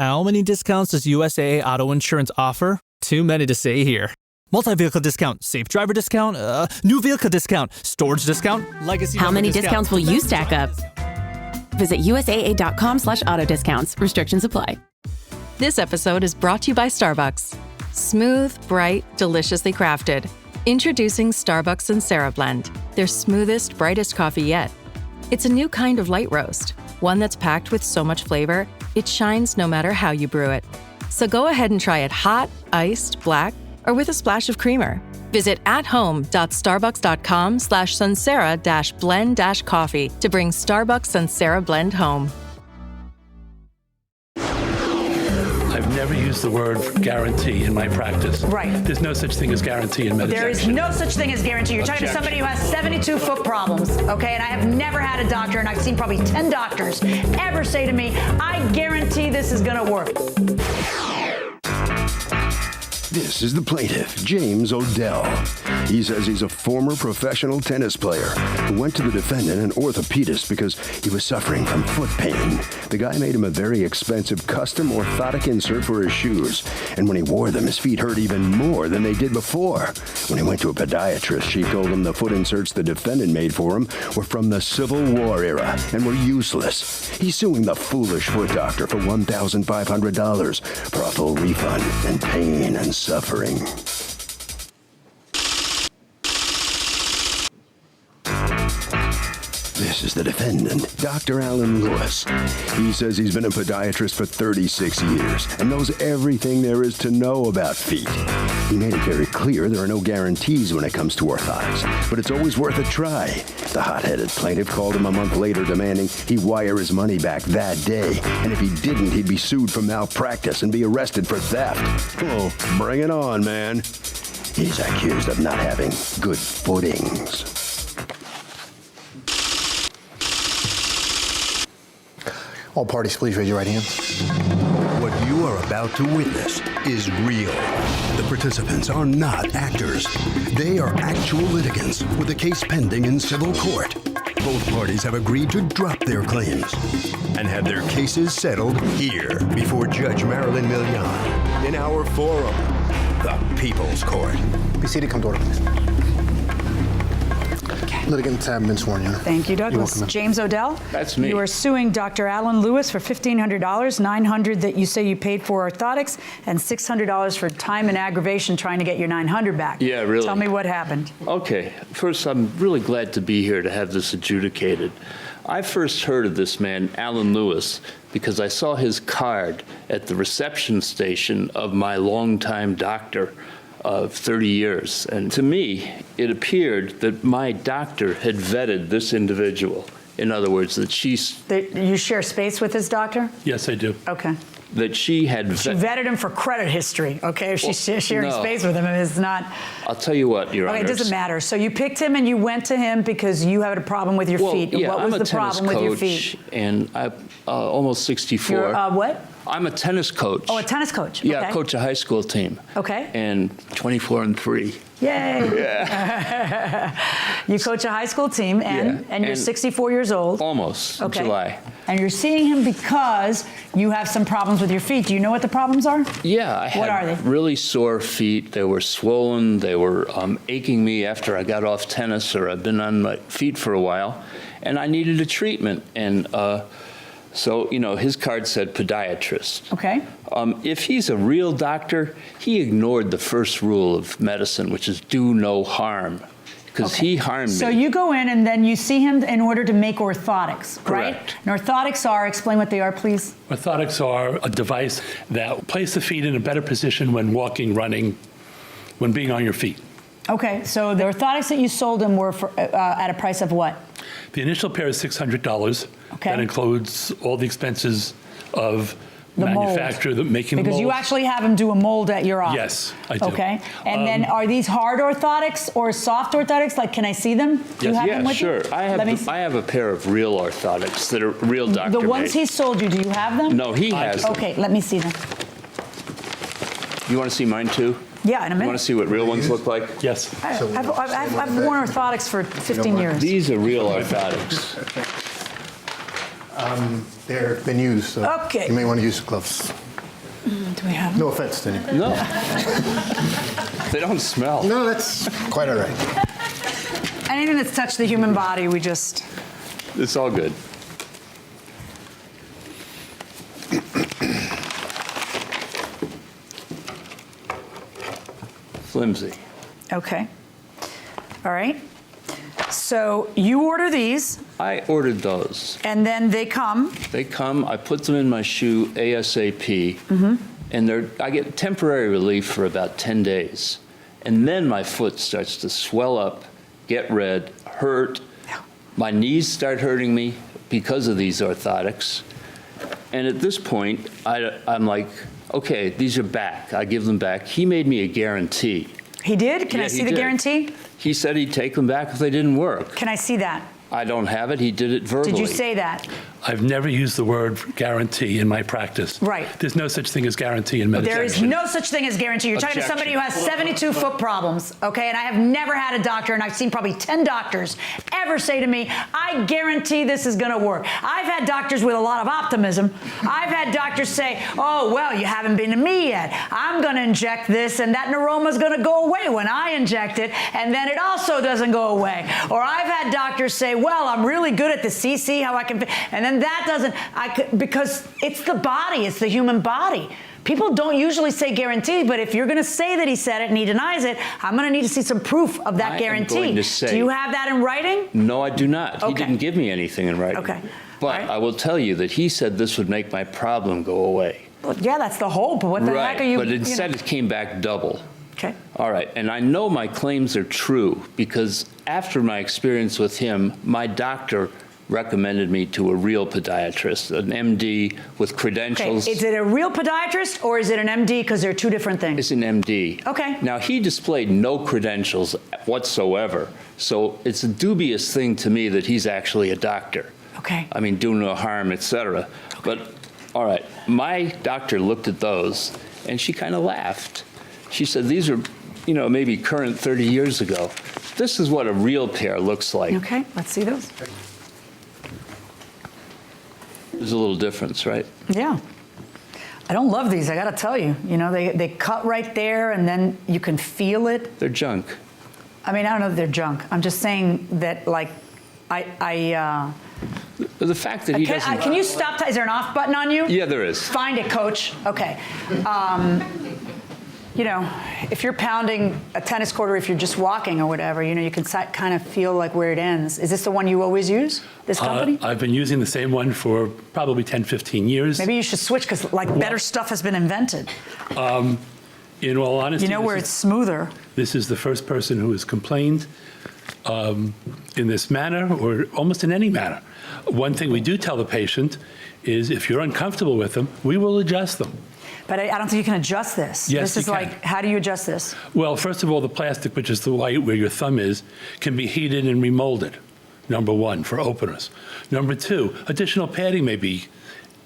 How many discounts does USAA Auto Insurance offer? Too many to say here. Multi-vehicle discount, safe driver discount, new vehicle discount, storage discount, legacy. How many discounts will you stack up? Visit USAA.com/auto discounts. Restrictions apply. This episode is brought to you by Starbucks. Smooth, bright, deliciously crafted. Introducing Starbucks Sansera Blend, their smoothest, brightest coffee yet. It's a new kind of light roast, one that's packed with so much flavor, it shines no matter how you brew it. So go ahead and try it hot, iced, black, or with a splash of creamer. Visit athome.starbucks.com/Sansera-blend-coffee to bring Starbucks Sansera Blend home. I've never used the word guarantee in my practice. Right. There's no such thing as guarantee in medicine. There is no such thing as guarantee. You're talking to somebody who has 72 foot problems, okay? And I have never had a doctor, and I've seen probably 10 doctors ever say to me, I guarantee this is gonna work. This is the plaintiff, James Odell. He says he's a former professional tennis player who went to the defendant, an orthopedist, because he was suffering from foot pain. The guy made him a very expensive custom orthotic insert for his shoes, and when he wore them, his feet hurt even more than they did before. When he went to a podiatrist, she told him the foot inserts the defendant made for him were from the Civil War era and were useless. He's suing the foolish foot doctor for $1,500 for a full refund and pain and suffering. This is the defendant, Dr. Alan Lewis. He says he's been a podiatrist for 36 years and knows everything there is to know about feet. He made it very clear there are no guarantees when it comes to orthotics, but it's always worth a try. The hot-headed plaintiff called him a month later demanding he wire his money back that day, and if he didn't, he'd be sued for malpractice and be arrested for theft. Oh, bring it on, man. He's accused of not having good footings. All parties, please raise your right hand. What you are about to witness is real. The participants are not actors. They are actual litigants with a case pending in civil court. Both parties have agreed to drop their claims and have their cases settled here before Judge Marilyn Millian in our forum, the People's Court. Be seated, come to order, please. Litigants have been sworn in. Thank you, Douglas. Welcome, James Odell. That's me. You are suing Dr. Alan Lewis for $1,500, $900 that you say you paid for orthotics, and $600 for time and aggravation trying to get your $900 back. Yeah, really. Tell me what happened. Okay. First, I'm really glad to be here to have this adjudicated. I first heard of this man, Alan Lewis, because I saw his card at the reception station of my longtime doctor of 30 years. And to me, it appeared that my doctor had vetted this individual. In other words, that You share space with his doctor? Yes, I do. Okay. That she had vetted him for credit history, okay? If she's sharing space with him, it's not. I'll tell you what, Your Honor. Okay, it doesn't matter. So you picked him and you went to him because you had a problem with your feet. Yeah, what was the problem with your feet? And I'm almost 64. You're what? I'm a tennis coach. Oh, a tennis coach. Yeah, okay. I coach a high school team. Okay. And 24-3. Yay. Yeah. You coach a high school team, and you're 64 years old. Almost, okay. July. And you're seeing him because you have some problems with your feet. Do you know what the problems are? Yeah, I had really sore feet. They were swollen. They were aching me after I got off tennis, or I've been on my feet for a while. And I needed a treatment. And so, his card said podiatrist. Okay. If he's a real doctor, he ignored the first rule of medicine, which is do no harm, because he harmed me. So you go in and then you see him in order to make orthotics, right? Correct. And orthotics are, explain what they are, please. Orthotics are a device that place the feet in a better position when walking, running, when being on your feet. Okay, so the orthotics that you sold him were for, at a price of what? The initial pair is $600. Okay. That includes all the expenses of the manufacture, making the mold. Because you actually have him do a mold at your office. Yes, I do. Okay, and then are these hard orthotics or soft orthotics? Like, can I see them? Do you have them with sure. you? I have a pair of real orthotics that are real doctor made. The ones he sold you, do you have them? No, he has them. Okay, let me see them. You want to see mine too? Yeah, in a minute. You want to see what real ones look like? Yes. I've worn orthotics for 15 years. These are real orthotics. They've been used, so okay. You may want to use gloves. Do we have No offense to anybody. No. They don't smell. No, that's quite all right. anything that's touched the human body, we just... It's all good. Flimsy. Okay. All right. So you order these, I ordered those. and then they come. They come, I put them in my shoe ASAP, and I get temporary relief for about 10 days. And then my foot starts to swell up, get red, hurt. My knees start hurting me because of these orthotics. And at this point, I'm like, okay, these are back. I give them back. He made me a guarantee. He did? Can I see the guarantee? He said he'd take them back if they didn't work. Can I see that? I don't have it. He did it verbally. Did you say that? I've never used the word guarantee in my practice. Right. There's no such thing as guarantee in medicine. There is no such thing as guarantee. You're talking to somebody who has 72 foot problems, okay? And I have never had a doctor, and I've seen probably 10 doctors ever say to me, I guarantee this is gonna work. I've had doctors with a lot of optimism. I've had doctors say, oh, well, you haven't been to me yet. I'm gonna inject this, and that neuroma's gonna go away when I inject it, and then it also doesn't go away. Or I've had doctors say, well, I'm really good at the CC, how I can, and then that doesn't, because it's the body, it's the human body. People don't usually say guarantee, but if you're going to say that he said it and he denies it, I'm going to need to see some proof of that guarantee. I'm going to say, do you have that in writing? No, I do not. Okay. He didn't give me anything in writing. Okay. But I will tell you that he said this would make my problem go away. Well, yeah, that's the hope. But what the heck are you? But instead it came back double. Okay. All right, and I know my claims are true because after my experience with him, my doctor recommended me to a real podiatrist, an MD with credentials. Okay, is it a real podiatrist or is it an MD? Because they're two different things. It's an MD. Okay. Now, he displayed no credentials whatsoever, so it's a dubious thing to me that he's actually a doctor. Okay. I mean, do no harm, et cetera. Okay. But, all right, my doctor looked at those, and she kind of laughed. She said, these are, maybe current 30 years ago. This is what a real pair looks like. Okay, let's see those. There's a little difference, right? Yeah. I don't love these, I got to tell you. They cut right there, and then you can feel it. They're junk. I mean, I don't know that they're junk. I'm just saying that, like, The fact that he doesn't... Can you stop? Is there an off button on you? Yeah, there is. Find it, coach. Okay. If you're pounding a tennis court or if you're just walking or whatever, you can kind of feel like where it ends. Is this the one you always use, this company? I've been using the same one for probably 10, 15 years. Maybe you should switch because, better stuff has been invented. In all honesty, where it's smoother. This is the first person who has complained in this manner or almost in any manner. One thing we do tell the patient is if you're uncomfortable with them, we will adjust them. But I don't think you can adjust this. Yes, this is you can. how do you adjust this? Well, first of all, the plastic, which is the white where your thumb is, can be heated and remolded, number one, for openers. Number two, additional padding may be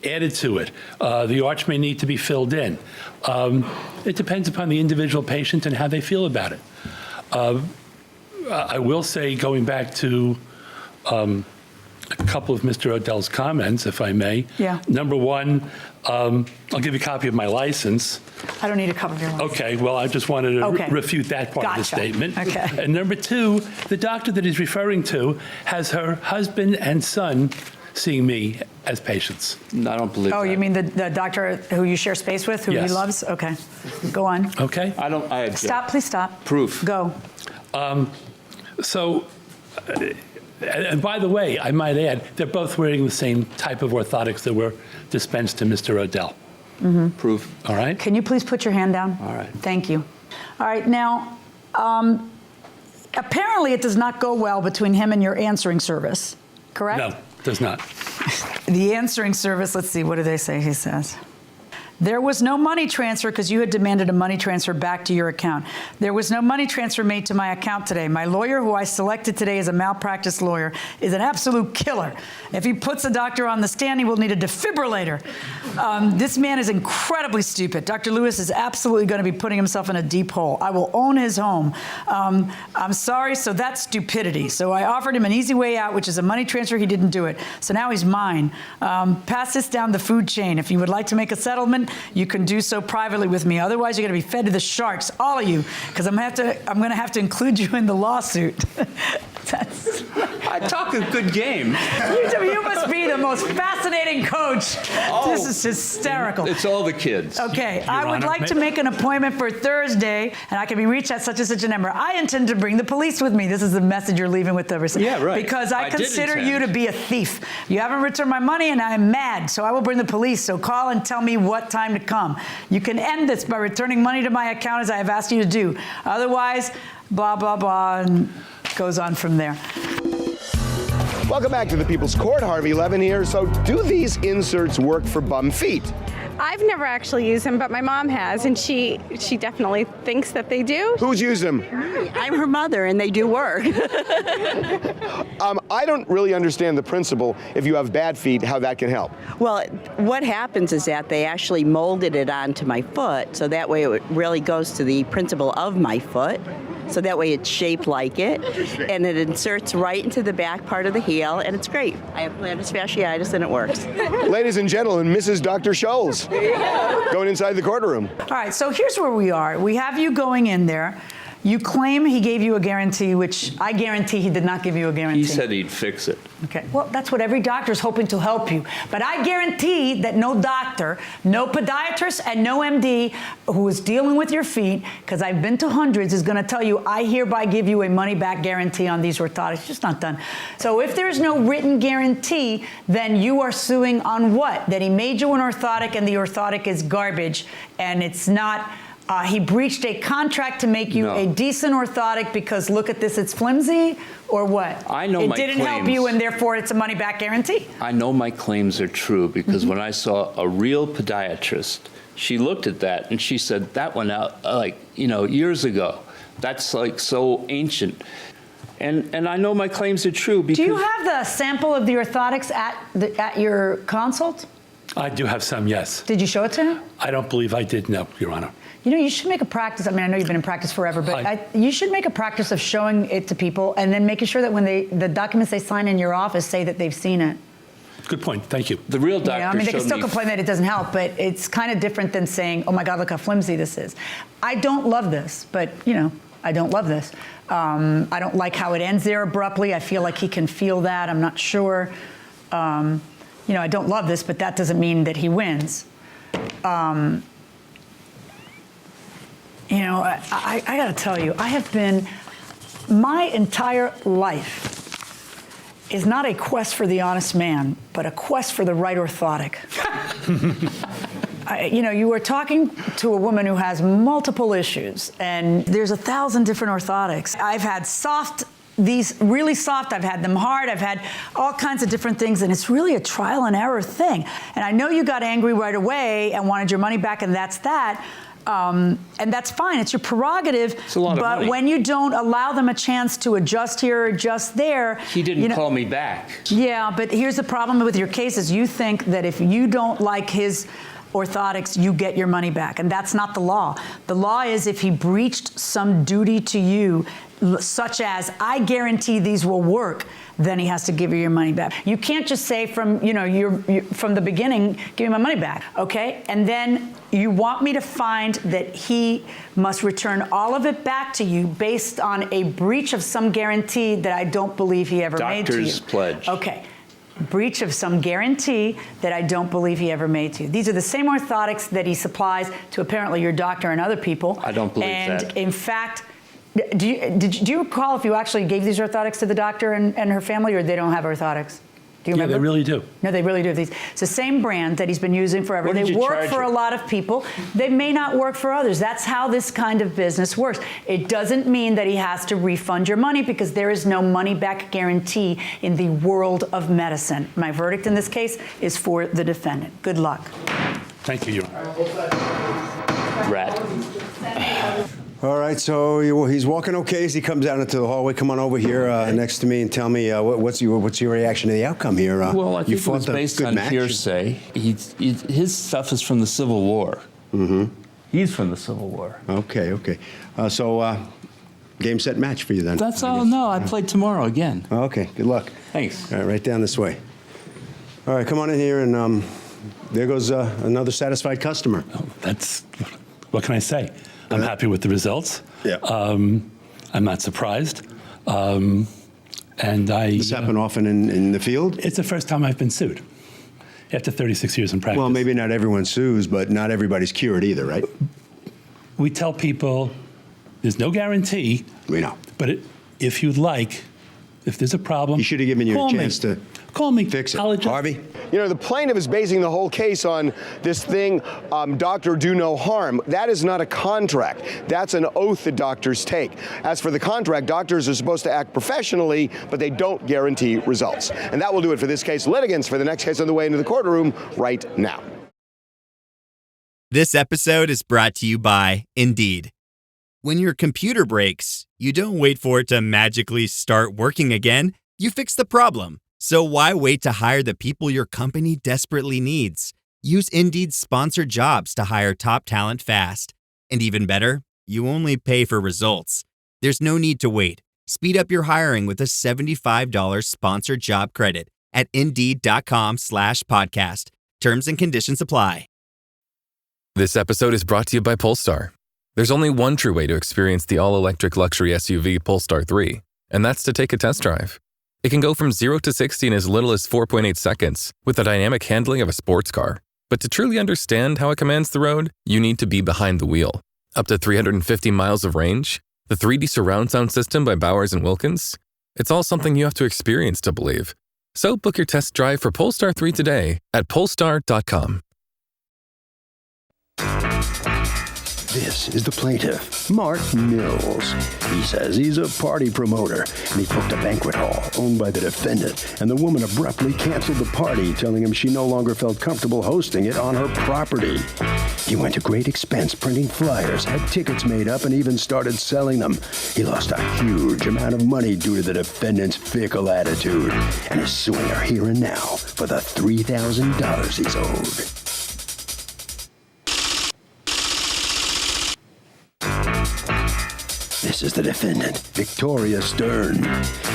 added to it. The arch may need to be filled in. It depends upon the individual patient and how they feel about it. I will say, going back to a couple of Mr. Odell's comments, if I may. Yeah. Number one, I'll give you a copy of my license. I don't need a copy of your license. Okay, well, I just wanted to refute that part of the statement. Okay. And number two, the doctor that he's referring to has her husband and son seeing me as patients. No, I don't believe that. Oh, you mean the doctor who you share space with, who he Yes. loves? Okay. Go on. Okay. I object. Stop, please stop. Proof. Go. And by the way, I might add, they're both wearing the same type of orthotics that were dispensed to Mr. Odell. Mm-hmm. Proof. All right? Can you please put your hand down? All right. Thank you. All right, now, apparently it does not go well between him and your answering service, correct? No, does not. The answering service, let's see, what do they say? He says, there was no money transfer because you had demanded a money transfer back to your account. There was no money transfer made to my account today. My lawyer, who I selected today as a malpractice lawyer, is an absolute killer. If he puts a doctor on the stand, he will need a defibrillator. This man is incredibly stupid. Dr. Lewis is absolutely going to be putting himself in a deep hole. I will own his home. I'm sorry, so that's stupidity. So I offered him an easy way out, which is a money transfer. He didn't do it. So now he's mine. Pass this down the food chain. If you would like to make a settlement, appointment, you can do so privately with me. Otherwise, you're going to be fed to the sharks, all of you, because I'm going to have to include you in the lawsuit. I talk a good game. You must be the most fascinating coach. This is hysterical. It's all the kids. Okay, Your I would Honor, like to make an appointment for Thursday, and I can be reached at such and such a number. I intend to bring the police with me. This is the message you're leaving with the receipt. Yeah, right. Because I did consider intend. you to be a thief. You haven't returned my money, and I'm mad, so I will bring the police. So call and tell me what time to come. You can end this by returning money to my account as I have asked you to do. Otherwise, blah, blah, blah, and goes on from there. Welcome back to the People's Court. Harvey Levin here. So, do these inserts work for bum feet? I've never actually used them, but my mom has, and she definitely thinks that they do. Who's used them? I'm her mother, and they do work. I don't really understand the principle, if you have bad feet, how that can help. Well, what happens is that they actually molded it onto my foot, so that way it really goes to the principle of my foot. So that way it's shaped like it, and it inserts right into the back part of the heel, and it's great. I have plantar fasciitis, and it works. Ladies and gentlemen, Mrs. Dr. Scholes, going inside the courtroom. All right, so here's where we are. We have you going in there. You claim he gave you a guarantee, which I guarantee he did not give you a guarantee. He said he'd fix it. Okay, well, that's what every doctor is hoping to help you. But I guarantee that no doctor, no podiatrist, and no MD who is dealing with your feet, because I've been to hundreds, is going to tell you, I hereby give you a money-back guarantee on these orthotics. It's just not done. So if there's no written guarantee, then you are suing on what? That he made you an orthotic, and the orthotic is garbage, and it's not... he breached a contract to make you a decent orthotic because, look at this, it's flimsy, or what? I know it my didn't help claims. you, and therefore it's a money-back guarantee. I know my claims are true because when I saw a real podiatrist, she looked at that and she said, that went out years ago. That's like so ancient. And I know my claims are true because... Do you have the sample of the orthotics at your consult? I do have some, yes. Did you show it to him? I don't believe I did, no, Your Honor. You know, you should make a practice. I mean, I know you've been in practice forever, but you should make a practice of showing it to people and then making sure that when the documents they sign in your office say that they've seen it. Good point. Thank you. The real doctor I mean, they can showed still me complain that it doesn't help, but it's kind of different than saying, oh my God, look how flimsy this is. I don't love this, but, I don't love this. I don't like how it ends there abruptly. I feel like he can feel that. I'm not sure. I don't love this, but that doesn't mean that he wins. I got to tell you, my entire life is not a quest for the honest man, but a quest for the right orthotic. You were talking to a woman who has multiple issues, and there's 1,000 different orthotics. I've had these really soft, I've had them hard, I've had all kinds of different things, and it's really a trial and error thing. And I know you got angry right away and wanted your money back, and that's that. And that's fine, it's your prerogative. It's a lot of money. But when you don't allow them a chance to adjust here, adjust there. He didn't call me back. Yeah, but here's the problem with your case is you think that if you don't like his orthotics, you get your money back. And that's not the law. The law is if he breached some duty to you, such as, I guarantee these will work, then he has to give you your money back. You can't just say from the beginning, give me my money back, okay? And then you want me to find that he must return all of it back to you based on a breach of some guarantee that I don't believe he ever made to you. Doctor's pledge. Okay. Breach of some guarantee that I don't believe he ever made to you. These are the same orthotics that he supplies to apparently your doctor and other people. I don't believe that. And in fact, do you recall if you actually gave these orthotics to the doctor and her family, or they don't have orthotics? Do you remember? Yeah, they really do. No, they really do. It's the same brand that he's been using forever. What did They you work charge for her? a lot of people. They may not work for others. That's how this kind of business works. It doesn't mean that he has to refund your money because there is no money-back guarantee in the world of medicine. My verdict in this case is for the defendant. Good luck. Thank you, Your Honor. Rat. All right, so he's walking okay as he comes out into the hallway. Come on over here next to me and tell me what's your reaction to the outcome here. Well, I you think it fought was the based good on match. hearsay. His stuff is from the Civil War. Mm-hmm. He's from the Civil War. Okay. So game, set, match for you then. That's all. No, I play tomorrow again. Okay, good luck. Thanks. All right, right down this way. All right, come on in here and there goes another satisfied customer. What can I say? I'm happy with the results. Yeah. I'm not surprised. This happen often in the field? It's the first time I've been sued after 36 years in practice. Well, maybe not everyone sues, but not everybody's cured either, right? We tell people there's no guarantee. We know. But if you'd like, if there's a problem, You should have given you a chance to call me. fix it. Harvey? You know, the plaintiff is basing the whole case on this thing, doctor do no harm. That is not a contract. That's an oath that doctors take. As for the contract, doctors are supposed to act professionally, but they don't guarantee results. And that will do it for this case. Litigants for the next case on the way into the courtroom right now. This episode is brought to you by Indeed. When your computer breaks, you don't wait for it to magically start working again. You fix the problem. So why wait to hire the people your company desperately needs? Use Indeed's sponsored jobs to hire top talent fast. And even better, you only pay for results. There's no need to wait. Speed up your hiring with a $75 sponsored job credit at Indeed.com/podcast. Terms and conditions apply. This episode is brought to you by Polestar. There's only one true way to experience the all-electric luxury SUV Polestar 3, and that's to take a test drive. It can go from 0 to 60 in as little as 4.8 seconds with the dynamic handling of a sports car. But to truly understand how it commands the road, you need to be behind the wheel. Up to 350 miles of range, the 3D surround sound system by Bowers & Wilkins. It's all something you have to experience to believe. So book your test drive for Polestar 3 today at Polestar.com. This is the plaintiff, Mark Mills. He says he's a party promoter, and he booked a banquet hall owned by the defendant, and the woman abruptly canceled the party, telling him she no longer felt comfortable hosting it on her property. He went to great expense printing flyers, had tickets made up, and even started selling them. He lost a huge amount of money due to the defendant's fickle attitude, and is suing her here and now for the $3,000 he's owed. This is the defendant, Victoria Stern.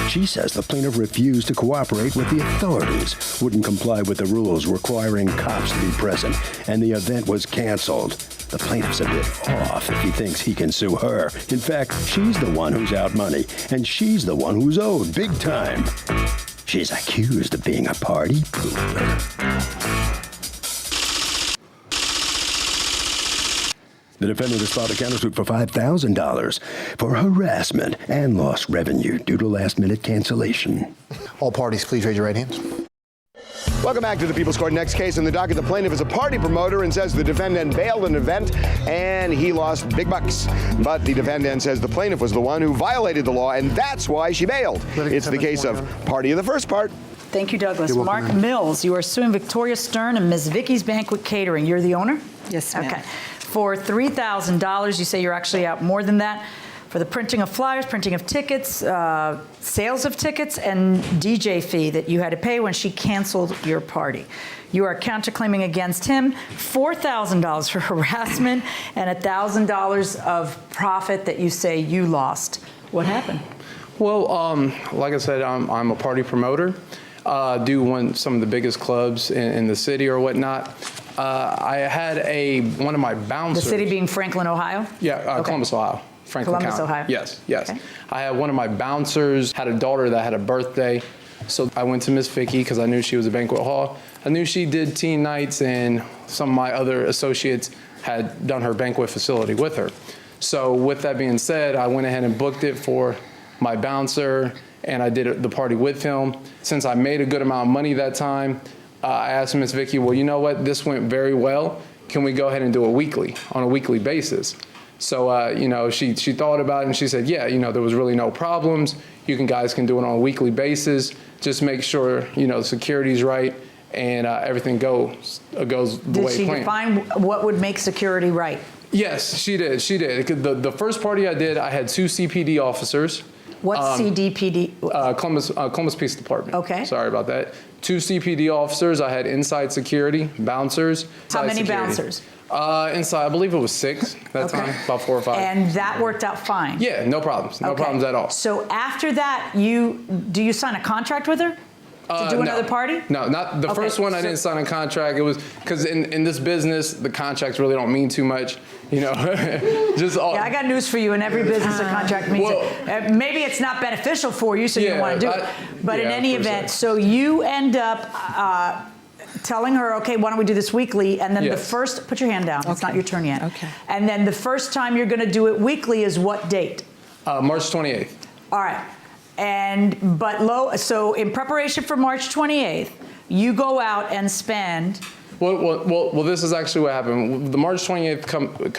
She says the plaintiff refused to cooperate with the authorities, wouldn't comply with the rules requiring cops to be present, and the event was canceled. The plaintiff's a bit off if he thinks he can sue her. In fact, she's the one who's out money, and she's the one who's owed big time. She's accused of being a party pooper. The defendant has filed a countersuit for $5,000 for harassment and lost revenue due to last-minute cancellation. All parties, please raise your right hands. Welcome back to the People's Court. Next case in the docket, the plaintiff is a party promoter and says the defendant bailed an event and he lost big bucks. But the defendant says the plaintiff was the one who violated the law and that's why she bailed. It's the case of party of the first part. Thank you, Douglas. Mark Mills, you are suing Victoria Stern and Ms. Vicky's Banquet Catering. You're the owner? Yes, ma'am. Okay. For $3,000, you say you're actually out more than that, for the printing of flyers, printing of tickets, sales of tickets, and DJ fee that you had to pay when she canceled your party. You are counterclaiming against him $4,000 for harassment and $1,000 of profit that you say you lost. What happened? Well, like I said, I'm a party promoter. Do some of the biggest clubs in the city or whatnot. I had one of my bouncers. The city being Franklin, Ohio? Yeah, okay. Columbus, Ohio. Franklin Columbus, County. Ohio. Yes, yes. Okay. I had one of my bouncers, had a daughter that had a birthday. So I went to Miss Vicky because I knew she was a banquet hall. I knew she did teen nights and some of my other associates had done her banquet facility with her. So with that being said, I went ahead and booked it for my bouncer and I did the party with him. Since I made a good amount of money that time, I asked Miss Vicky, well, you know what, this went very well. Can we go ahead and do it on a weekly basis? So, she thought about it and she said, yeah, there was really no problems. You guys can do it on a weekly basis. Just make sure, the security's right and everything goes the way planned. Did she define what would make security right? Yes, she did. She did. The first party I did, I had 2 CPD officers. What's CDPD? Columbus Police Department. Okay. Sorry about that. 2 CPD officers. I had inside security, bouncers. How many bouncers? Inside, I believe it was 6 that time, about 4 or 5. And that worked out fine? Yeah, no problems. No problems at all. So after that, do you sign a contract with her? To do another party? No, not the first one. I didn't sign a contract. It was because in this business, the contracts really don't mean too much. You know, just all. Yeah, I got news for you. In every business, a contract means it. Maybe it's not beneficial for you, so you don't want to do it. But in any event, so you end up telling her, okay, why don't we do this weekly? And then the first, put your hand down. It's not your turn yet. Okay. And then the first time you're going to do it weekly is what date? March 28th. All right. So in preparation for March 28th, you go out and spend. Well, this is actually what happened. The March 28th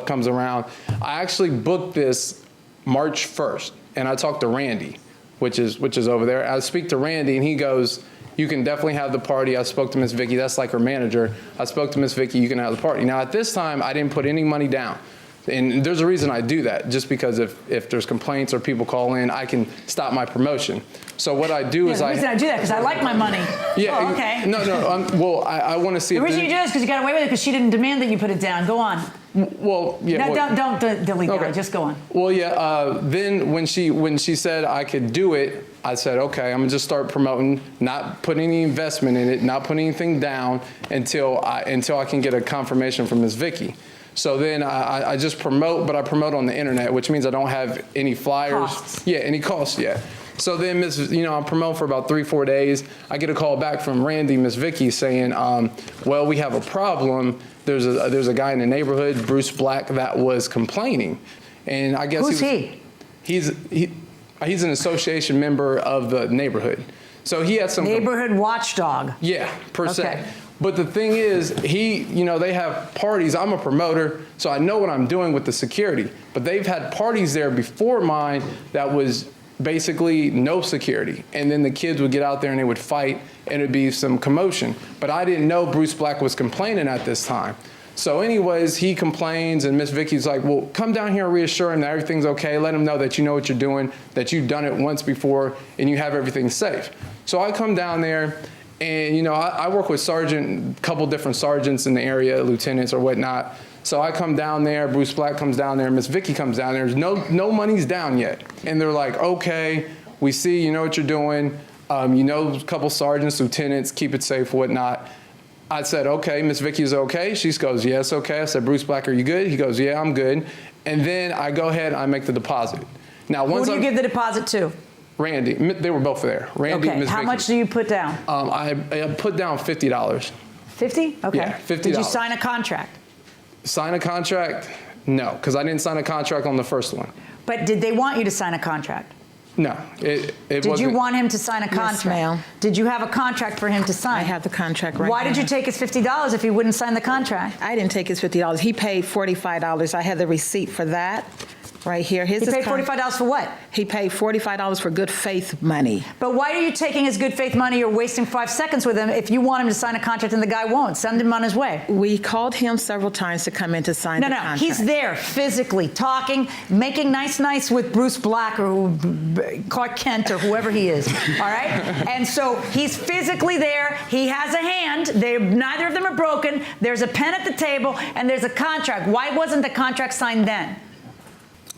comes around. I actually booked this March 1st, and I talked to Randy, which is over there. I speak to Randy, and he goes, you can definitely have the party. I spoke to Miss Vicky. That's like her manager. I spoke to Miss Vicky. You can have the party. Now, at this time, I didn't put any money down. And there's a reason I do that, just because if there's complaints or people call in, I can stop my promotion. So what I do is the reason I do that because I like my money. Yeah. Oh, okay. No. Well, I want to see. The reason you do this is because you got away with it because she didn't demand that you put it down. Go on. Well, yeah. No, don't delete that. Just go on. Well, yeah. Then when she said I could do it, I said, okay, I'm gonna just start promoting, not putting any investment in it, not putting anything down until I can get a confirmation from Ms. Vicky. So then I just promote, but I promote on the internet, which means I don't have any flyers. Costs. Yeah, any costs yet. So then, I promote for about 3-4 days. I get a call back from Randy, Miss Vicky, saying, well, we have a problem. There's a guy in the neighborhood, Bruce Black, that was complaining. And I guess Who's he? He's an association member of the neighborhood. So he had some neighborhood watchdog. Yeah, per se. Okay. But the thing is, they have parties. I'm a promoter, so I know what I'm doing with the security. But they've had parties there before mine that was basically no security. And then the kids would get out there and they would fight and it'd be some commotion. But I didn't know Bruce Black was complaining at this time. So anyways, he complains and Miss Vicky's like, well, come down here and reassure him that everything's okay. Let him know that you know what you're doing, that you've done it once before and you have everything safe. So I come down there. And, I work with a couple different sergeants in the area, lieutenants or whatnot. So I come down there, Bruce Black comes down there, Miss Vicky comes down there. There's no money's down yet. And they're like, okay, we see, you know what you're doing. A couple sergeants, lieutenants, keep it safe, whatnot. I said, okay, Miss Vicky's okay. She goes, yes, okay. I said, Bruce Black, are you good? He goes, yeah, I'm good. And then I go ahead and I make the deposit. Now, who do you give the deposit to? Randy. They were both there. Randy and Ms. Vicky. How much do you put down? I put down $50. 50? Okay. Yeah, $50. Did you sign a contract? Sign a contract? No, because I didn't sign a contract on the first one. But did they want you to sign a contract? No, it wasn't. Did you want him to sign a contract? Yes, ma'am. Did you have a contract for him to sign? I have the contract right now. Why did you take his $50 if he wouldn't sign the contract? I didn't take his $50. He paid $45. I had the receipt for that. Right here. He paid $45 for what? He paid $45 for good faith money. But why are you taking his good faith money or wasting 5 seconds with him if you want him to sign a contract and the guy won't? Send him on his way. We called him several times to come in to sign the contract. No, he's there physically talking, making nice with Bruce Black or Clark Kent or whoever he is, all right? And so he's physically there. He has a hand. Neither of them are broken. There's a pen at the table and there's a contract. Why wasn't the contract signed then?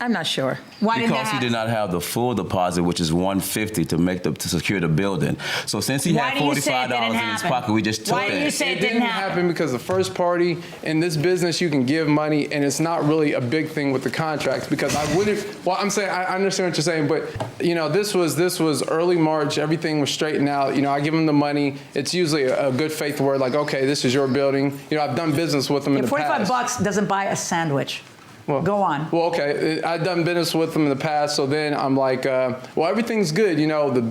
I'm not sure. Why didn't because he did not have the full deposit, which is $150 to secure the building. So since he had $45 in his pocket, we just took it. Why do you say it didn't happen? Because the first party in this business, you can give money, and it's not really a big thing with the contracts. Because I wouldn't. Well, I'm saying I understand what you're saying, but this was early March. Everything was straightened out. I give him the money. It's usually a good faith word, like, okay, this is your building. I've done business with them in the past. $45 doesn't buy a sandwich. Well, go on. Well, okay. I've done business with them in the past, so then I'm like, well, everything's good. The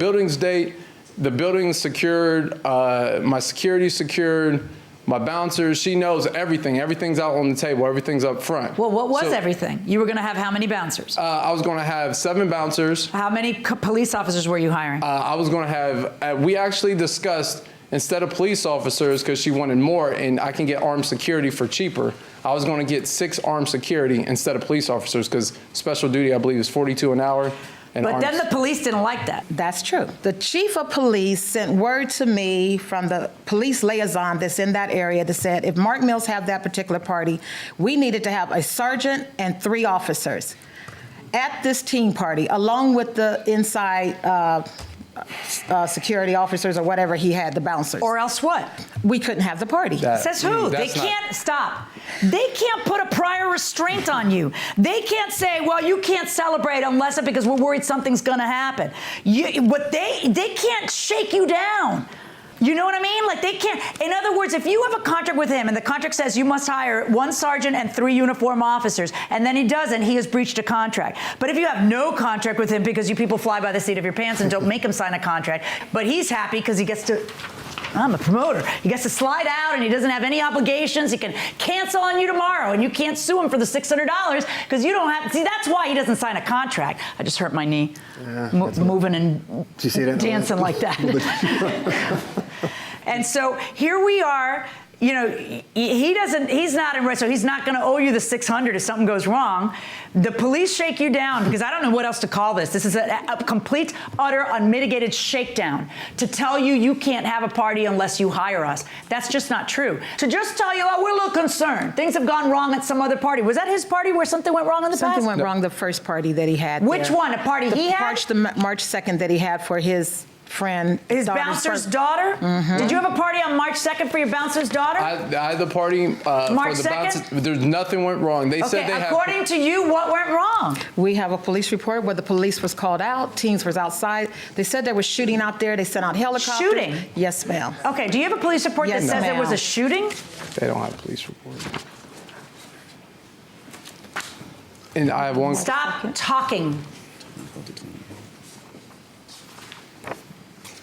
building's secured, my security's secured, my bouncers, she knows everything. Everything's out on the table. Everything's up front. Well, what was everything? You were going to have how many bouncers? I was going to have 7 bouncers. How many police officers were you hiring? I was going to have, we actually discussed, instead of police officers, because she wanted more, and I can get armed security for cheaper, I was going to get 6 armed security instead of police officers, because special duty, I believe, is $42 an hour. But then the police didn't like that. That's true. The chief of police sent word to me from the police liaison that's in that area that said if Mark Mills had that particular party, we needed to have a sergeant and 3 officers at this team party, along with the inside security officers or whatever he had, the bouncers. Or else what? We couldn't have the party. Says who? They can't stop. They can't put a prior restraint on you. They can't say, well, you can't celebrate unless because we're worried something's going to happen. They can't shake you down. You know what I mean? Like they can't. In other words, if you have a contract with him and the contract says you must hire 1 sergeant and 3 uniform officers, and then he doesn't, he has breached a contract. But if you have no contract with him because you people fly by the seat of your pants and don't make him sign a contract, but he's happy because he gets to, I'm a promoter. He gets to slide out and he doesn't have any obligations. He can cancel on you tomorrow and you can't sue him for the $600 because you don't have, see, that's why he doesn't sign a contract. I just hurt my knee moving and dancing like that. And so here we are, you know, he's not in risk, so he's not going to owe you the $600 if something goes wrong. The police shake you down because I don't know what else to call this. This is a complete, utter, unmitigated shakedown to tell you you can't have a party unless you hire us. That's just not true. To just tell you, oh, we're a little concerned. Things have gone wrong at some other party. Was that his party where something went wrong in the past? Something went wrong the first party that he had. Which one? A party he had? The March 2nd that he had for his friend. His bouncer's daughter? Mm-hmm. Did you have a party on March 2nd for your bouncer's daughter? I had the party March for the 2nd? There's nothing went wrong. They said they according to you, what went wrong? We have a police report where the police was called out. Teams was outside. They said there was shooting out there. They sent out helicopters. Shooting? Yes, ma'am. Okay, do you have a police report that says there was a shooting? They don't have a police report. And I have one. Stop talking.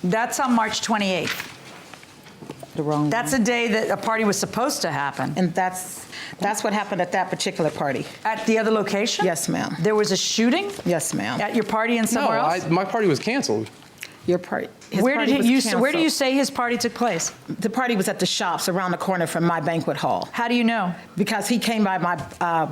That's on March 28th. That's a day that a party was supposed to happen. And that's what happened at that particular party. At the other location? Yes, ma'am. There was a shooting? Yes, ma'am. At your party and somewhere else? My party was canceled. Your party. Where do you say his party took place? The party was at the shops around the corner from my banquet hall. How do you know? Because he came by my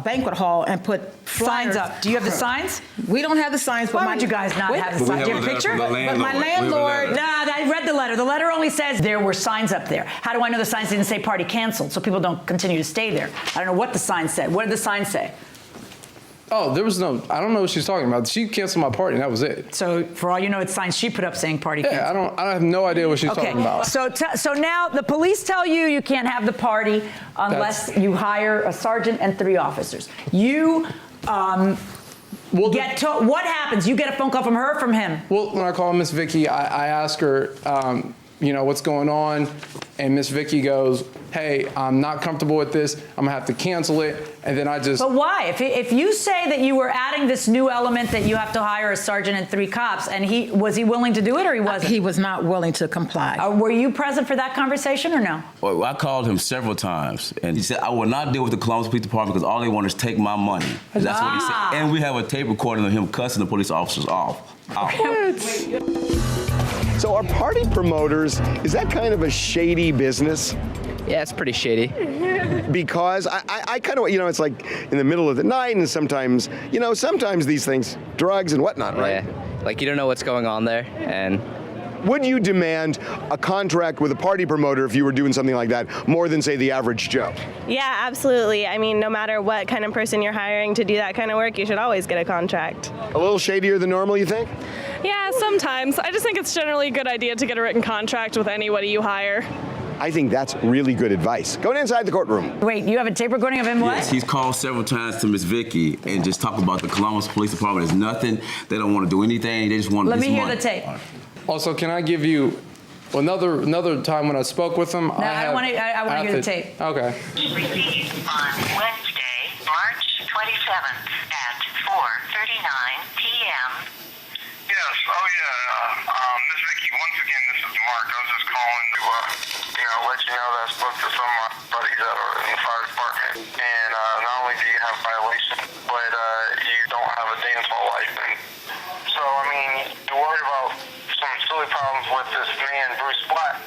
banquet hall and put flyers. Signs up. Do you have the signs? We don't have the signs. Why would you guys not have the signs? Do you have a picture? But my landlord. Nah, I read the letter. The letter only says there were signs up there. How do I know the signs didn't say party canceled so people don't continue to stay there? I don't know what the sign said. What did the sign say? Oh, there was no, I don't know what she's talking about. She canceled my party and that was it. So for all you know, it's signs she put up saying party canceled. I have no idea what she's talking about. So now the police tell you can't have the party unless you hire a sergeant and 3 officers. You what happens? You get a phone call from her or from him? Well, when I call Miss Vicky, I ask her, you know, what's going on? And Miss Vicky goes, hey, I'm not comfortable with this. I'm gonna have to cancel it. And then I just. But why? If you say that you were adding this new element that you have to hire a sergeant and 3 cops, and was he willing to do it or he wasn't? He was not willing to comply. Were you present for that conversation or no? Well, I called him several times, and he said, I will not deal with the Columbus Police Department because all they want is take my money. That's what he said. And we have a tape recording of him cussing the police officers off. So are party promoters, is that kind of a shady business? Yeah, it's pretty shady. Because I kind of, you know, it's like in the middle of the night and sometimes these things, drugs and whatnot, right? Yeah, like you don't know what's going on there. And would you demand a contract with a party promoter if you were doing something like that more than, say, the average Joe? Yeah, absolutely. I mean, no matter what kind of person you're hiring to do that kind of work, you should always get a contract. A little shadier than normal, you think? Yeah, sometimes. I just think it's generally a good idea to get a written contract with anybody you hire. I think that's really good advice. Going inside the courtroom. Wait, you have a tape recording of him what? Yes, he's called several times to Miss Vicky and just talked about the Columbus Police Department. There's nothing. They don't want to do anything. They just want Let this me hear money. the tape. Also, can I give you another time when I spoke with him? No, I want to hear the tape. Okay. Received on Wednesday, March 27th at 4:39 p.m. Yes, Miss Vicky, once again, this is Mark. I was just calling to, let you know that I spoke to some of my buddies that are in the fire department. And not only do you have violations, but you don't have a dance hall license. So, I mean, you're worried about some silly problems with this man, Bruce Black,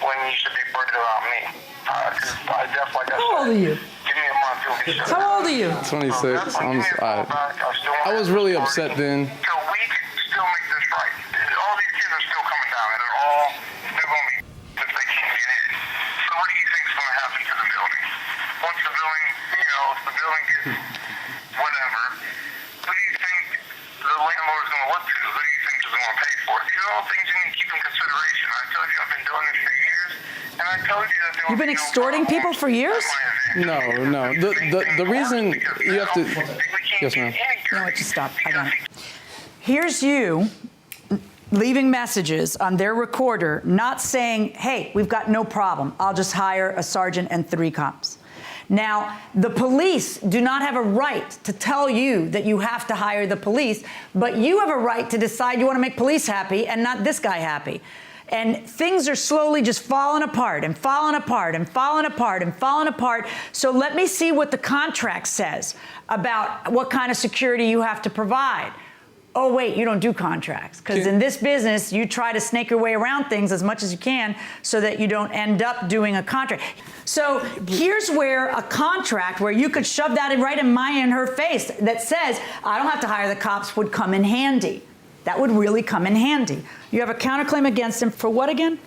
when you should be worried about me. Because I definitely got. How old are you? Give me a month, you'll be shut How old are you? 26. I was really upset then. So we could still make this right. All these kids are still coming down, and they're all still going to be if they can't get in. So what do you think is going to happen to the building? Once the building, if the building gets whatever, what do you think the landlord's going to look to? Who do you think is going to pay for it? These are all things you need to keep in consideration. I told you I've been doing this for years, and I told you that there You've been extorting people for years? No. The reason you have to. Yes, ma'am. You know what? Just stop. I got it. Here's you leaving messages on their recorder, not saying, hey, we've got no problem. I'll just hire a sergeant and 3 cops. Now, the police do not have a right to tell you that you have to hire the police, but you have a right to decide you want to make police happy and not this guy happy. And things are slowly just falling apart and falling apart and falling apart and falling apart. So let me see what the contract says about what kind of security you have to provide. Oh, wait, you don't do contracts. Because in this business, you try to snake your way around things as much as you can so that you don't end up doing a contract. So here's where a contract where you could shove that right in her face that says, I don't have to hire the cops would come in handy. That would really come in handy. You have a counterclaim against him for what again?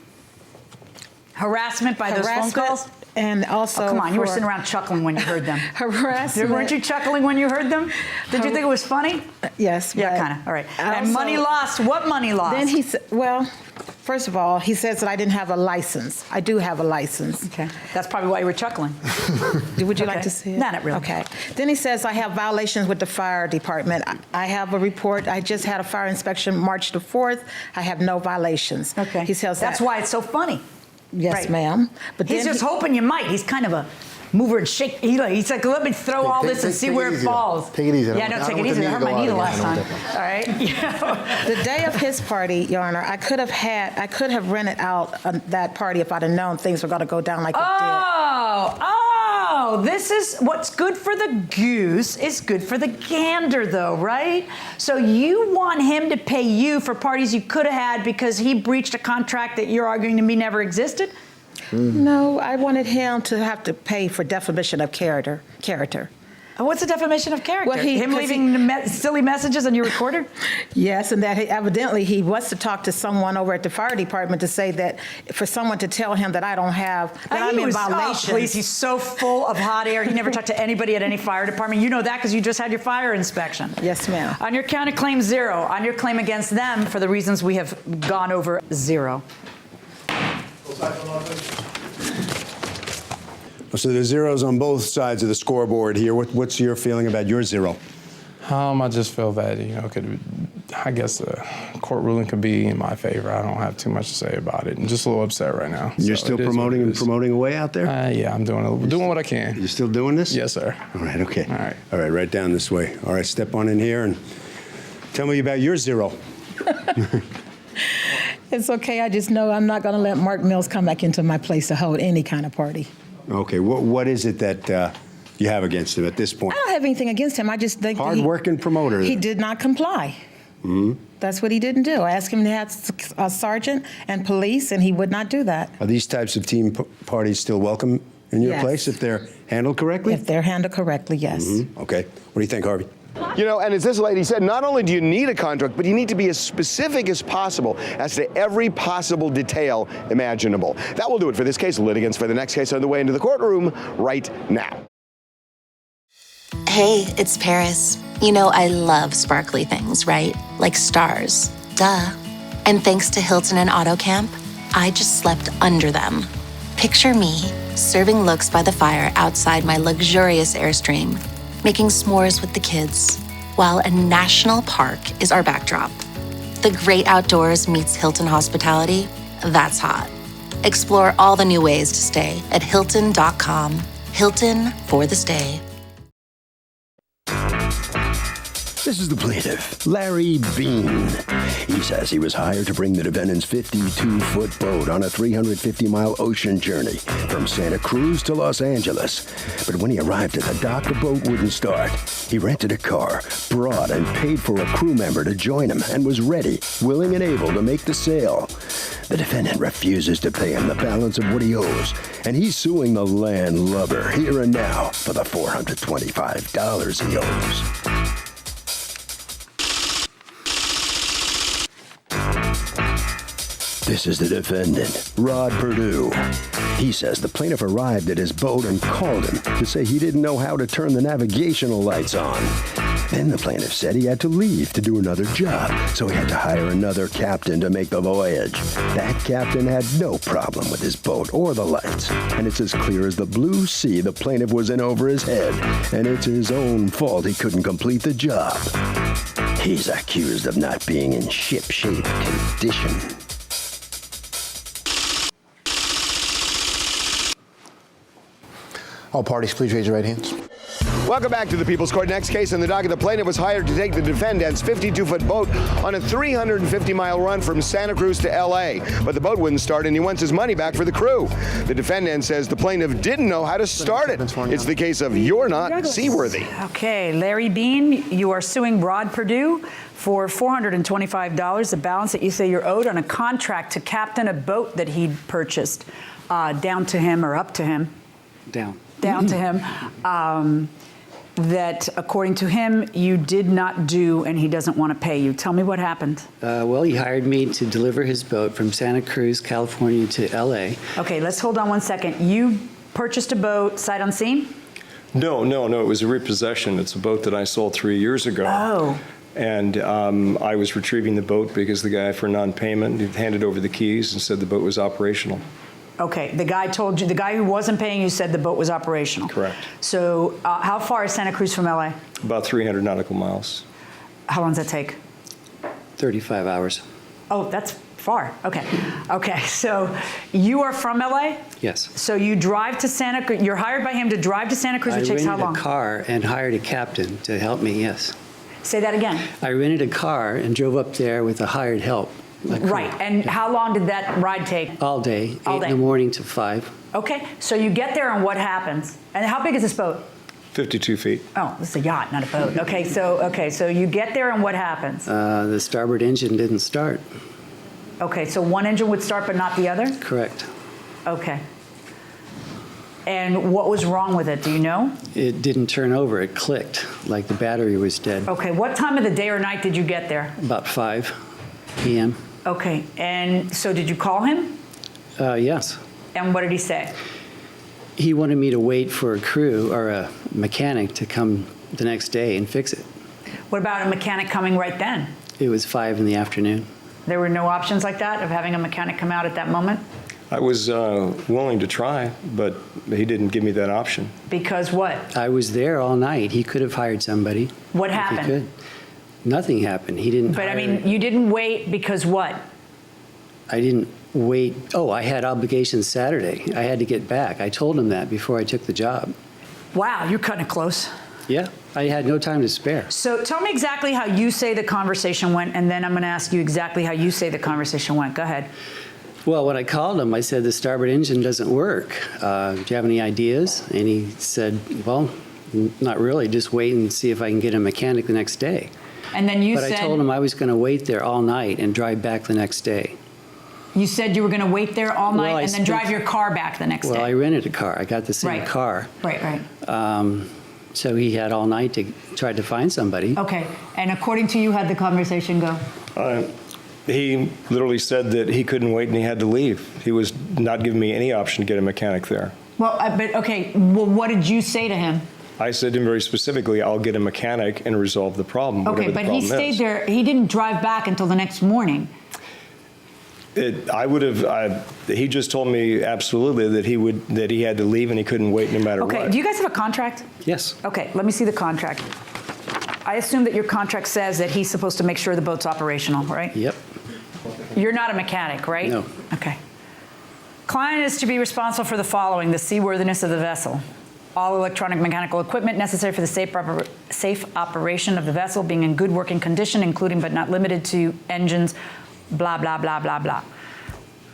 Harassment by those phone calls? And also, oh, come on, you were sitting around chuckling when you heard them. Harassment. Weren't you chuckling when you heard them? Did you think it was funny? Yes. Yeah, kind of. All right. And also, money lost. What money lost? Then he said, well, first of all, he says that I didn't have a license. I do have a license. Okay. That's probably why you were chuckling. Would you like to see it? No, not really. Okay. Then he says I have violations with the fire department. I have a report. I just had a fire inspection March the 4th. I have no violations. Okay. He says that's why it's so funny. Yes, right. ma'am. But he's just hoping you might. He's kind of a mover and shake. He's like, let me throw all this and see where it falls. Take it easy. Yeah, no, take it easy. I hurt my knee the last time. All right. The day of his party, Your Honor, I could have rented out that party if I'd have known things were going to go down like it did. Oh, this is what's good for the goose is good for the gander, though, right? So you want him to pay you for parties you could have had because he breached a contract that you're arguing to me never existed? No, I wanted him to have to pay for defamation of character. What's the defamation of character? Well, him leaving silly messages on your recorder? Yes, and that evidently he wants to talk to someone over at the fire department to say that for someone to tell him that I don't have, that I'm in violation. Oh, please, he's so full of hot air. He never talked to anybody at any fire department. You know that because you just had your fire inspection. Yes, ma'am. On your counterclaim 0, on your claim against them for the reasons we have gone over 0. So there's zeros on both sides of the scoreboard here. What's your feeling about your 0? I just feel that, I guess the court ruling could be in my favor. I don't have too much to say about it. I'm just a little upset right now. You're still promoting away out there? Yeah, I'm doing what I can. You're still doing this? Yes, sir. All right, okay. All right, right down this way. All right, step on in here and tell me about your 0. It's okay. I just know I'm not going to let Mark Mills come back into my place to hold any kind of party. Okay, what is it that you have against him at this point? I don't have anything against him. I just think hard-working promoter. He did not comply. Mm-hmm. That's what he didn't do. I asked him to have a sergeant and police, and he would not do that. Are these types of team parties still welcome in your place if they're handled correctly? If they're handled correctly, yes. Mm-hmm. Okay. What do you think, Harvey? And as this lady said, not only do you need a contract, but you need to be as specific as possible as to every possible detail imaginable. That will do it for this case. Litigants for the next case on the way into the courtroom right now. Hey, it's Paris. I love sparkly things, right? Like stars. Duh. And thanks to Hilton and AutoCamp, I just slept under them. Picture me, serving looks by the fire outside my luxurious Airstream, making s'mores with the kids, while a national park is our backdrop. The great outdoors meets Hilton hospitality. That's hot. Explore all the new ways to stay at Hilton.com. Hilton for the stay. This is the plaintiff, Larry Bean. He says he was hired to bring the defendant's 52-foot boat on a 350-mile ocean journey from Santa Cruz to Los Angeles. But when he arrived at the dock, the boat wouldn't start. He rented a car, brought and paid for a crew member to join him, and was ready, willing and able to make the sail. The defendant refuses to pay him the balance of what he owes, and he's suing the landlubber here and now for the $425 he owes. This is the defendant, Rod Perdue. He says the plaintiff arrived at his boat and called him to say he didn't know how to turn the navigational lights on. Then the plaintiff said he had to leave to do another job, so he had to hire another captain to make the voyage. That captain had no problem with his boat or the lights, and it's as clear as the blue sea the plaintiff was in over his head, and it's his own fault he couldn't complete the job. He's accused of not being in ship-shape condition. All parties, please raise your right hands. Welcome back to the People's Court. Next case in the docket, the plaintiff was hired to take the defendant's 52-foot boat on a 350-mile run from Santa Cruz to L.A., but the boat wouldn't start and he wants his money back for the crew. The defendant says the plaintiff didn't know how to start it. It's the case of you're not seaworthy. Okay, Larry Bean, you are suing Rod Perdue for $425, the balance that you say you're owed on a contract to captain a boat that he'd purchased, down to him or up to him. Down to him, that according to him, you did not do and he doesn't want to pay you. Tell me what happened. Well, he hired me to deliver his boat from Santa Cruz, California to LA. Okay, let's hold on one second. You purchased a boat sight unseen? No, it was a repossession. It's a boat that I sold 3 years ago. Oh. And I was retrieving the boat because the guy, for non-payment, he handed over the keys and said the boat was operational. Okay, the guy told you, the guy who wasn't paying you said the boat was operational. Correct. So how far is Santa Cruz from LA? About 300 nautical miles. How long does that take? 35 hours. Oh, that's far. Okay, so you are from LA? Yes. So you drive to Santa Cruz, you're hired by him to drive to Santa Cruz, which takes how long? I rented a car and hired a captain to help me, yes. Say that again. I rented a car and drove up there with a hired help. Right, and how long did that ride take? All day, All 8 day. in the morning to 5. Okay, so you get there and what happens? And how big is this boat? 52 feet. Oh, this is a yacht, not a boat. Okay, so you get there and what happens? The starboard engine didn't start. Okay, so one engine would start but not the other? Correct. Okay. And what was wrong with it, do you know? It didn't turn over, it clicked, like the battery was dead. Okay, what time of the day or night did you get there? About 5 p.m. Okay, and so did you call him? Yes. And what did he say? He wanted me to wait for a crew or a mechanic to come the next day and fix it. What about a mechanic coming right then? It was 5 in the afternoon. There were no options like that of having a mechanic come out at that moment? I was willing to try, but he didn't give me that option. Because what? I was there all night. He could have hired somebody. What if happened? He could. Nothing happened. He didn't But hire. I mean, you didn't wait because what? I didn't wait. Oh, I had obligations Saturday. I had to get back. I told him that before I took the job. Wow, you're cutting it close. Yeah, I had no time to spare. So tell me exactly how you say the conversation went, and then I'm going to ask you exactly how you say the conversation went. Go ahead. Well, when I called him, I said, the starboard engine doesn't work. Do you have any ideas? And he said, well, not really. Just wait and see if I can get a mechanic the next day. And then you said... But I told him I was going to wait there all night and drive back the next day. You said you were going to wait there all night and then drive your car back the next day. Well, I rented a car. I got the same car. Right. So he had all night to try to find somebody. Okay. And according to you, how'd the conversation go? He literally said that he couldn't wait and he had to leave. He was not giving me any option to get a mechanic there. Well, well, what did you say to him? I said to him very specifically, I'll get a mechanic and resolve the problem. Okay, but he stayed there. He didn't drive back until the next morning. He just told me absolutely that he had to leave and he couldn't wait no matter what. Okay, do you guys have a contract? Yes. Okay, let me see the contract. I assume that your contract says that he's supposed to make sure the boat's operational, right? Yep. You're not a mechanic, right? No. Okay. Client is to be responsible for the following: the seaworthiness of the vessel, all electronic mechanical equipment necessary for the safe operation of the vessel being in good working condition, including but not limited to engines, blah, blah, blah, blah, blah.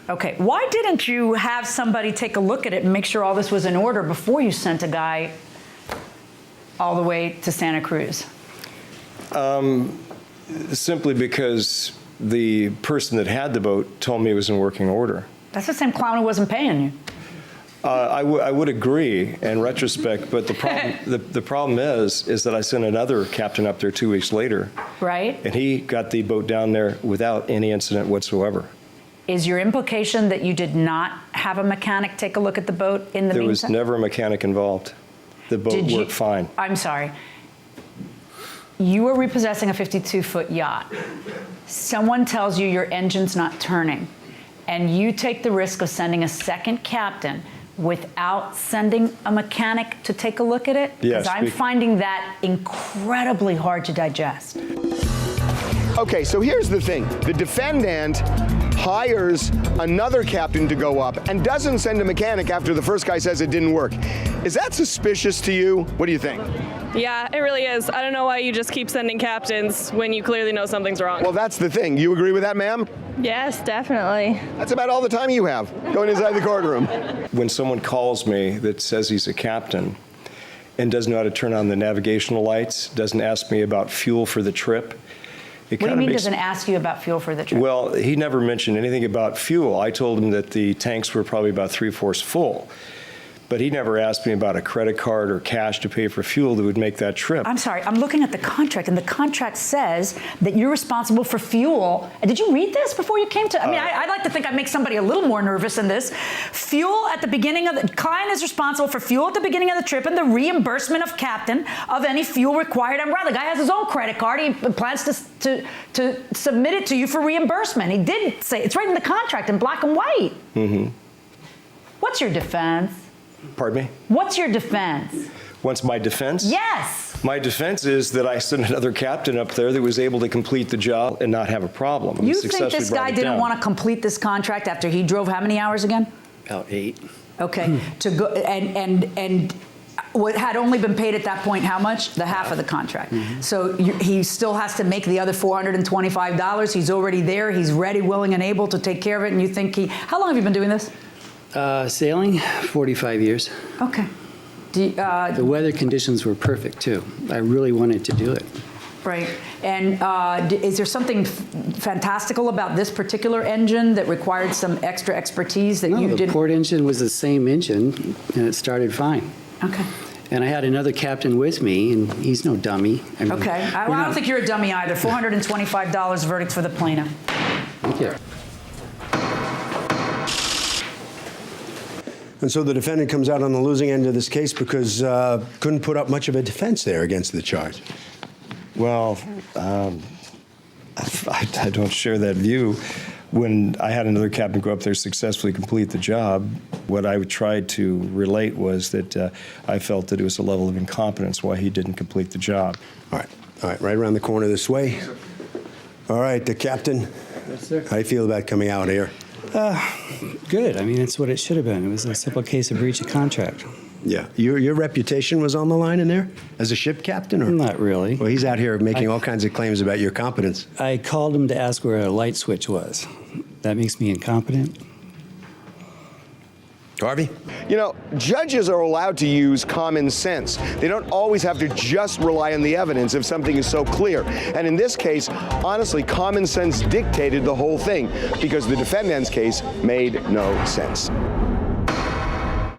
Okay, why didn't you have somebody take a look at it and make sure all this was in order before you sent a guy all the way to Santa Cruz? Simply because the person that had the boat told me it was in working order. That's the same clown who wasn't paying you. I would agree in retrospect, but the problem is that I sent another captain up there 2 weeks later. Right. And he got the boat down there without any incident whatsoever. Is your implication that you did not have a mechanic take a look at the boat in the meantime? There was never a mechanic involved. The boat worked fine. I'm sorry. You were repossessing a 52-foot yacht. Someone tells you your engine's not turning, and you take the risk of sending a second captain without sending a mechanic to take a look at it? Yes. Because I'm finding that incredibly hard to digest. Okay, so here's the thing. The defendant hires another captain to go up and doesn't send a mechanic after the first guy says it didn't work. Is that suspicious to you? What do you think? Yeah, it really is. I don't know why you just keep sending captains when you clearly know something's wrong. Well, that's the thing. You agree with that, ma'am? Yes, definitely. That's about all the time you have going inside the courtroom. When someone calls me that says he's a captain and doesn't know how to turn on the navigational lights, doesn't ask me about fuel for the trip, What do you mean doesn't ask you about fuel for the trip? Well, he never mentioned anything about fuel. I told him that the tanks were probably about 3/4 full. But he never asked me about a credit card or cash to pay for fuel that would make that trip. I'm sorry, I'm looking at the contract, and the contract says that you're responsible for fuel. Did you read this before you came to? I mean, I'd like to think I'd make somebody a little more nervous than this. Fuel at the beginning of the client is responsible for fuel at the beginning of the trip and the reimbursement of captain of any fuel required on board. The guy has his own credit card. He plans to submit it to you for reimbursement. He did say it's right in the contract in black and white. Mm-hmm. What's your defense? Pardon me? What's your defense? What's my defense? Yes. My defense is that I sent another captain up there that was able to complete the job and not have a problem. You think this guy didn't want to complete this contract after he drove how many hours again? About 8. Okay. To go and what had only been paid at that point, how much? The half of the contract. Mm-hmm. So he still has to make the other $425. He's already there. He's ready, willing, and able to take care of it. And you think how long have you been doing this? Sailing, 45 years. Okay. The weather conditions were perfect, too. I really wanted to do it. Right. And is there something fantastical about this particular engine that required some extra expertise that you didn't? The port engine was the same engine, and it started fine. Okay. And I had another captain with me, and he's no dummy. I mean, okay. I don't think you're a dummy either. $425 verdict for the plaintiff. Thank you. And so the defendant comes out on the losing end of this case because couldn't put up much of a defense there against the charge. Well, I don't share that view. When I had another captain go up there successfully complete the job, what I tried to relate was that I felt that it was a level of incompetence why he didn't complete the job. All right, right around the corner this way. All right, the captain. Yes, sir. How do you feel about coming out here? Good. I mean, it's what it should have been. It was a simple case of breach of contract. Yeah. Your reputation was on the line in there as a ship captain? Or? Not really. Well, he's out here making all kinds of claims about your competence. I called him to ask where a light switch was. That makes me incompetent. Harvey? You know, judges are allowed to use common sense. They don't always have to just rely on the evidence if something is so clear. And in this case, honestly, common sense dictated the whole thing because the defendant's case made no sense.